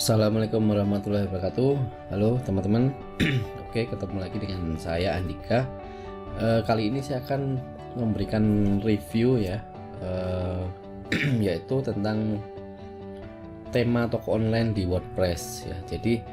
Assalamualaikum warahmatullahi wabarakatuh. Halo teman-teman. Oke, ketemu lagi dengan saya Andika. Kali ini saya akan memberikan review ya, yaitu tentang tema toko online di WordPress ya. Jadi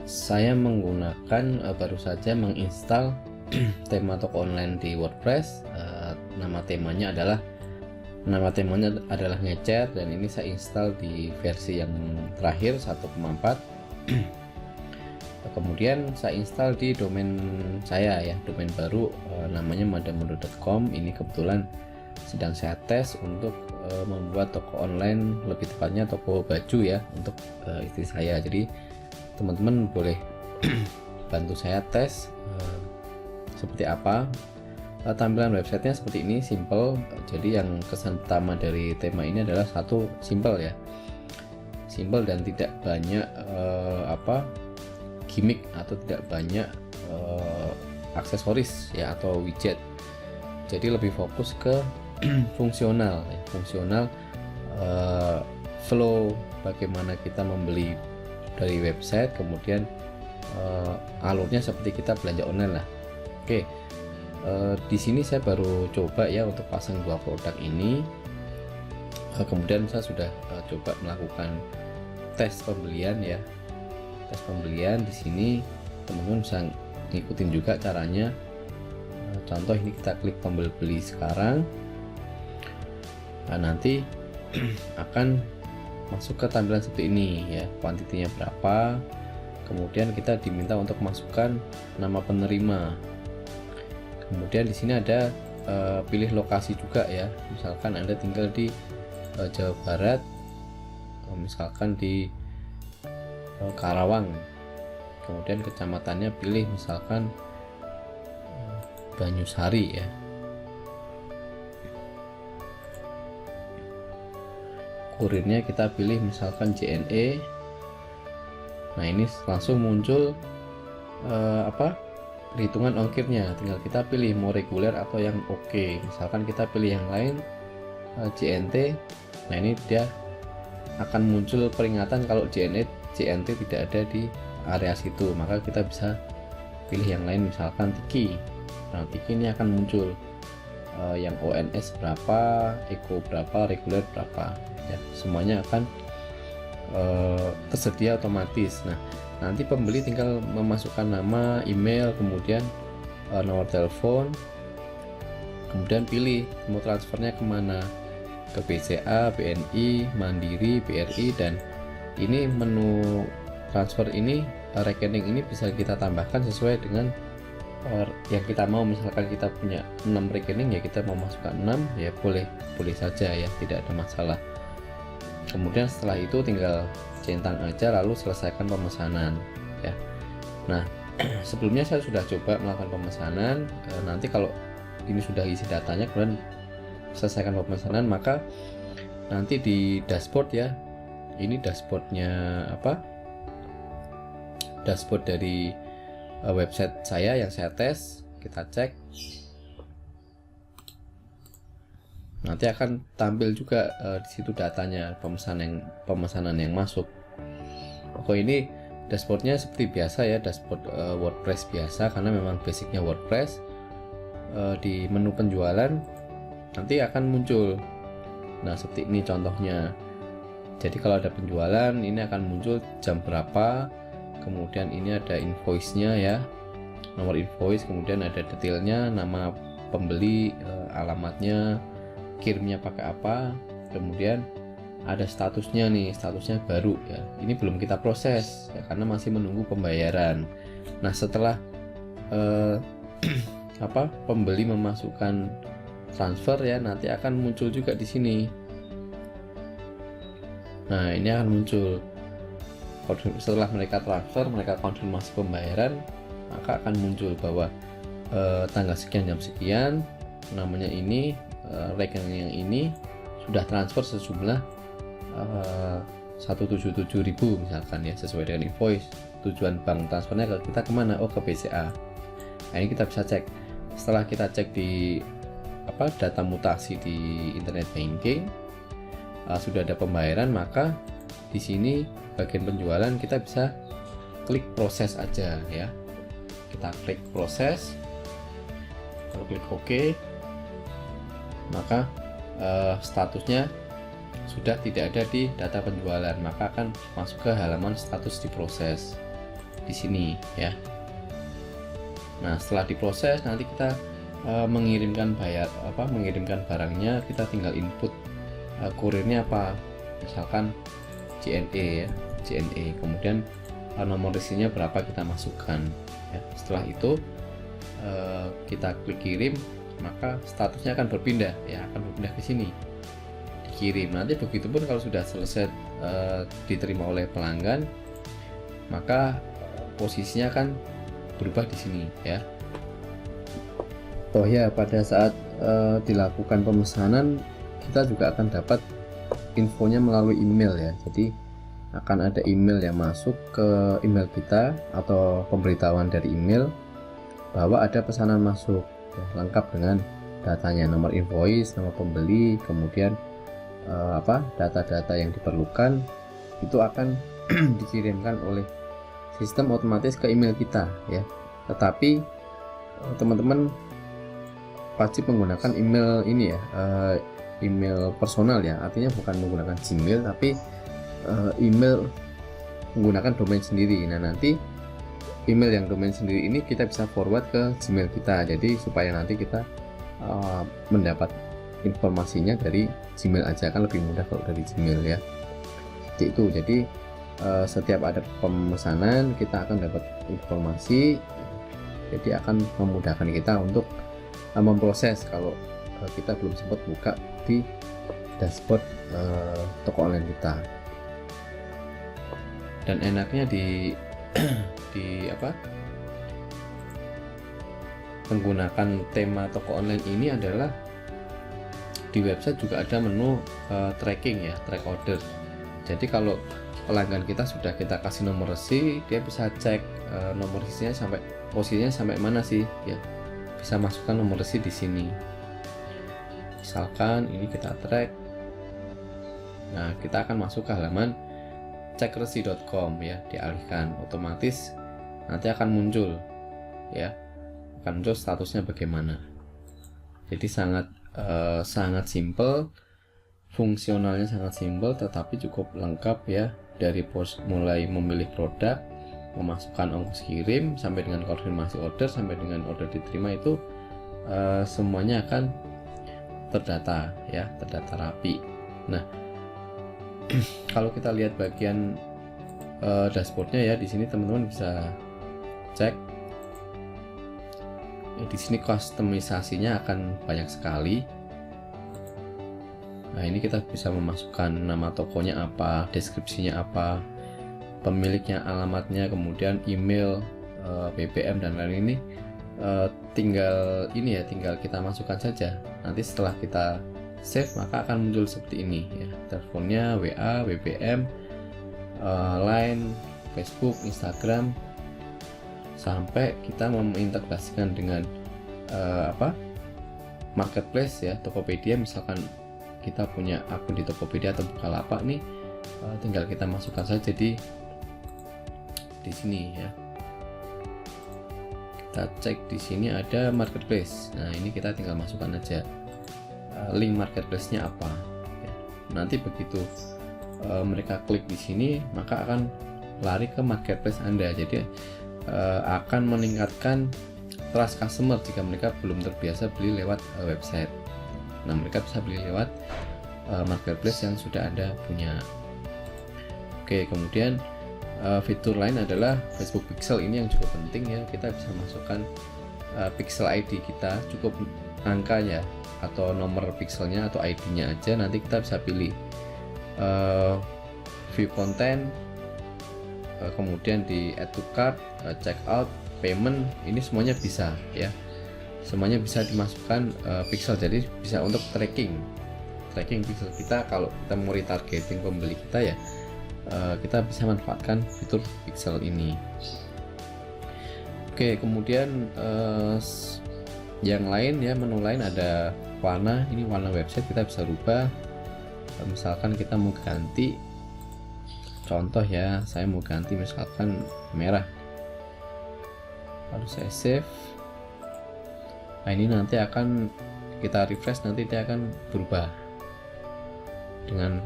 saya menggunakan baru saja menginstal tema toko online di WordPress. Nama temanya adalah Ngecer, dan ini saya install di versi yang terakhir 1.4. Kemudian saya install di domain saya ya, domain baru namanya madamundo.com. Ini kebetulan sedang saya tes untuk membuat toko online, lebih tepatnya toko baju ya, untuk istri saya. Jadi teman-teman boleh bantu saya tes seperti apa. Tampilan websitenya seperti ini, simple. Jadi yang kesan pertama dari tema ini adalah satu, simple ya, simple dan tidak banyak gimmick atau tidak banyak aksesoris ya atau widget. Jadi lebih fokus ke fungsional ya, flow bagaimana kita membeli dari website, kemudian alurnya seperti kita belanja online lah. Oke. Di sini saya baru coba ya untuk pasang dua produk ini. Kemudian saya sudah coba melakukan tes pembelian ya, tes pembelian. Di sini teman-teman bisa ngikutin juga caranya. Contoh ini kita klik tombol beli sekarang. Nah, nanti akan masuk ke tampilan seperti ini ya, kuantitinya berapa. Kemudian kita diminta untuk masukkan nama penerima. Kemudian di sini ada pilih lokasi juga ya. Misalkan Anda tinggal di Jawa Barat, misalkan di Karawang. Kemudian kecamatannya pilih misalkan Banyusari ya. Kurirnya kita pilih misalkan JNE. Nah, ini langsung muncul perhitungan ongkirnya. Tinggal kita pilih mau reguler atau yang oke. Misalkan kita pilih yang lain, JNT. Nah, ini dia akan muncul peringatan kalau JNT tidak ada di area situ, maka kita bisa pilih yang lain, misalkan Tiki. Nah, Tiki ini akan muncul yang ONS berapa, Eco berapa, reguler berapa ya, semuanya akan tersedia otomatis. Nah, nanti pembeli tinggal memasukkan nama, email, kemudian nomor telepon, kemudian pilih mau transfernya kemana, ke BCA, BNI, Mandiri, BRI. Dan ini menu transfer ini, rekening ini bisa kita tambahkan sesuai dengan yang kita mau. Misalkan kita punya 6 rekening ya, kita mau masukkan 6 ya, boleh saja ya, tidak ada masalah. Kemudian setelah itu tinggal centang aja lalu selesaikan pemesanan ya. Nah, sebelumnya saya sudah coba melakukan pemesanan. Nanti kalau ini sudah isi datanya, kemudian selesaikan pemesanan, maka nanti di dashboard ya, ini dashboardnya dashboard dari website saya yang saya tes. Kita cek, nanti akan tampil juga di situ datanya, pemesanan yang masuk. Oke, ini dashboardnya seperti biasa ya, dashboard WordPress biasa, karena memang basicnya WordPress. Di menu penjualan nanti akan muncul, nah seperti ini contohnya. Jadi kalau ada penjualan, ini akan muncul jam berapa, kemudian ini ada invoice-nya ya, nomor invoice, kemudian ada detailnya, nama pembeli, alamatnya, kirimnya pakai apa, kemudian ada statusnya nih, statusnya baru ya, ini belum kita proses ya, karena masih menunggu pembayaran. Nah, setelah pembeli memasukkan transfer ya, nanti akan muncul juga di sini. Nah, ini akan muncul setelah mereka transfer, mereka konfirmasi pembayaran, maka akan muncul bahwa tanggal sekian jam sekian, namanya ini, rekening yang ini sudah transfer sejumlah 177.000 misalkan ya, sesuai dengan invoice. Tujuan bank transfernya ke kita kemana? Oh, ke BCA. Nah, ini kita bisa cek. Setelah kita cek di data mutasi di internet banking, sudah ada pembayaran, maka di sini bagian penjualan kita bisa klik proses aja ya. Kita klik proses, kalau klik OK, maka statusnya sudah tidak ada di data penjualan, maka akan masuk ke halaman status diproses di sini ya. Nah, setelah diproses nanti kita mengirimkan barangnya, kita tinggal input kurirnya apa, misalkan JNE ya, JNE, kemudian nomor resinnya berapa kita masukkan ya. Setelah itu kita klik kirim, maka statusnya akan berpindah ya, akan berpindah ke sini, dikirim. Nanti begitupun kalau sudah selesai diterima oleh pelanggan, maka posisinya akan berubah di sini ya. Oh ya, pada saat dilakukan pemesanan kita juga akan dapat infonya melalui email ya. Jadi akan ada email yang masuk ke email kita atau pemberitahuan dari email bahwa ada pesanan masuk ya, lengkap dengan datanya, nomor invoice, nama pembeli, kemudian data-data yang diperlukan itu akan dikirimkan oleh sistem otomatis ke email kita ya. Tetapi teman-teman wajib menggunakan email ini ya, email personal ya, artinya bukan menggunakan Gmail tapi email menggunakan domain sendiri. Nah, nanti email yang domain sendiri ini kita bisa forward ke Gmail kita, jadi supaya nanti kita mendapat informasinya dari Gmail aja, kan lebih mudah kalau dari Gmail ya. Seperti itu. Jadi setiap ada pemesanan kita akan dapat informasi, jadi akan memudahkan kita untuk memproses kalau kita belum sempat buka di dashboard toko online kita. Dan enaknya di menggunakan tema toko online ini adalah di website juga ada menu tracking ya, track order. Jadi kalau pelanggan kita sudah kita kasih nomor resi, dia bisa cek nomor resinya sampai posisinya sampai mana sih ya. Bisa masukkan nomor resi di sini. Misalkan ini kita track. Nah, kita akan masuk ke halaman cekresi.com ya, dialihkan, otomatis nanti akan muncul ya, akan muncul statusnya bagaimana. Jadi sangat simple, fungsionalnya sangat simple tetapi cukup lengkap ya, dari mulai memilih produk, memasukkan ongkos kirim sampai dengan konfirmasi order sampai dengan order diterima itu semuanya akan terdata ya, terdata rapi. Nah, kalau kita lihat bagian dashboardnya ya, di sini teman-teman bisa cek ya, di sini customisasinya akan banyak sekali. Nah, ini kita bisa memasukkan nama tokonya apa, deskripsinya apa, pemiliknya, alamatnya, kemudian email, BBM dan lain-lain. Ini tinggal kita masukkan saja. Nanti setelah kita save maka akan muncul seperti ini ya, teleponnya, WA, BBM, Line, Facebook, Instagram, sampai kita mengintegrasikan dengan marketplace ya, Tokopedia. Misalkan kita punya akun di Tokopedia atau Bukalapak nih, tinggal kita masukkan saja di sini ya. Kita cek di sini ada marketplace. Nah, ini kita tinggal masukkan aja link marketplace-nya apa ya. Nanti begitu mereka klik di sini maka akan lari ke marketplace Anda. Jadi akan meningkatkan trust customer jika mereka belum terbiasa beli lewat website. Nah, mereka bisa beli lewat marketplace yang sudah Anda punya. Oke, kemudian fitur lain adalah Facebook Pixel. Ini yang cukup penting ya, kita bisa masukkan pixel ID kita, cukup angkanya atau nomor pixelnya atau ID-nya aja. Nanti kita bisa pilih view content, kemudian di add to cart, check out, payment, ini semuanya bisa ya, semuanya bisa dimasukkan pixel. Jadi bisa untuk tracking pixel kita. Kalau kita mau retargeting pembeli kita ya, kita bisa manfaatkan fitur pixel ini. Oke, kemudian yang lain ya, menu lain ada warna. Ini warna website kita bisa rubah. Misalkan kita mau ganti contoh ya, saya mau ganti misalkan merah, lalu saya save. Nah ini nanti akan kita refresh, nanti dia akan berubah dengan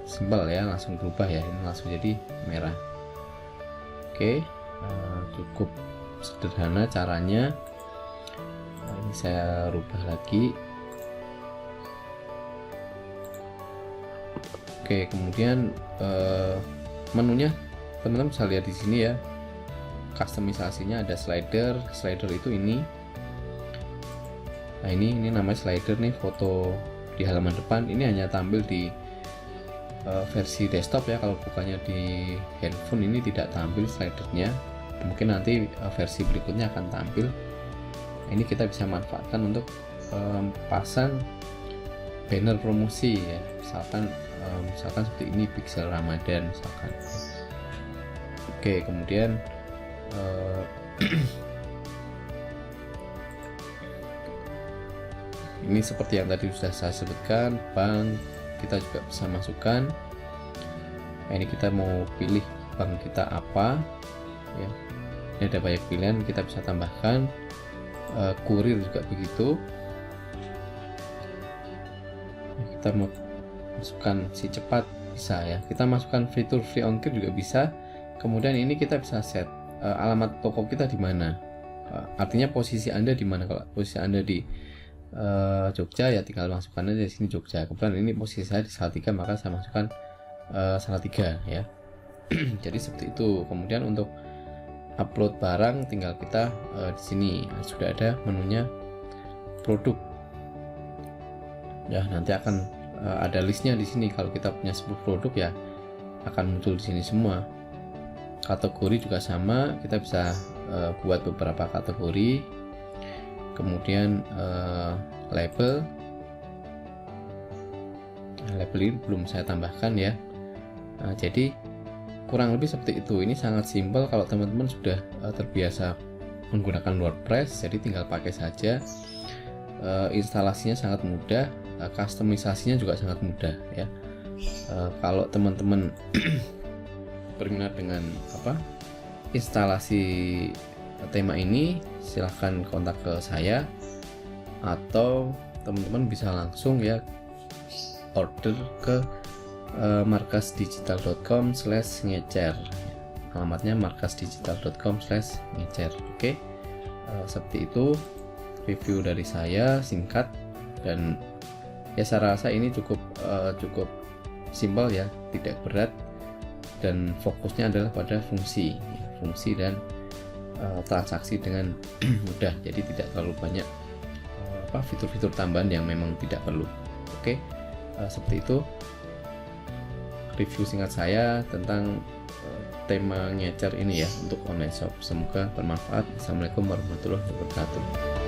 simpel ya, langsung berubah ya, ini langsung jadi merah. Oke, cukup sederhana caranya. Nah, ini saya rubah lagi. Oke, kemudian menunya teman-teman bisa lihat di sini ya, customisasinya ada slider itu ini. Nah ini namanya slider nih, foto di halaman depan ini hanya tampil di versi desktop ya, kalau bukannya di handphone ini tidak tampil slidernya. Mungkin nanti versi berikutnya akan tampil. Nah, ini kita bisa manfaatkan untuk pasang banner promosi ya, misalkan seperti ini, pixel Ramadan misalkan. Oke, kemudian ini seperti yang tadi sudah saya sebutkan, bank kita juga bisa masukkan. Nah, ini kita mau pilih bank kita apa ya, ini ada banyak pilihan, kita bisa tambahkan. Kurir juga begitu, kita mau masukkan si cepat bisa ya, kita masukkan fitur free ongkir juga bisa. Kemudian ini kita bisa set alamat toko kita di mana, artinya posisi Anda di mana. Kalau posisi Anda di Jogja ya tinggal masukkan aja di sini Jogja. Kemudian ini posisi saya di Salatiga, maka saya masukkan Salatiga ya. Jadi seperti itu. Kemudian untuk upload barang tinggal kita di sini sudah ada menunya produk ya, nanti akan ada listnya di sini. Kalau kita punya 10 produk ya akan muncul di sini semua. Kategori juga sama, kita bisa buat beberapa kategori. Kemudian label ini belum saya tambahkan ya. Nah, jadi kurang lebih seperti itu. Ini sangat simpel kalau teman-teman sudah terbiasa menggunakan WordPress, jadi tinggal pakai saja. Instalasinya sangat mudah, customisasinya juga sangat mudah ya. Kalau teman-teman berminat dengan instalasi tema ini, silahkan kontak ke saya, atau teman-teman bisa langsung ya order ke markasdigital.com/ngecer. Alamatnya markasdigital.com/ngecer. Oke, seperti itu review dari saya, singkat dan ya saya rasa ini cukup simpel ya, tidak berat, dan fokusnya adalah pada fungsi dan transaksi dengan mudah. Jadi tidak terlalu banyak fitur-fitur tambahan yang memang tidak perlu. Oke, seperti itu review singkat saya tentang tema ngecer ini ya untuk online shop. Semoga bermanfaat. Assalamualaikum warahmatullahi wabarakatuh.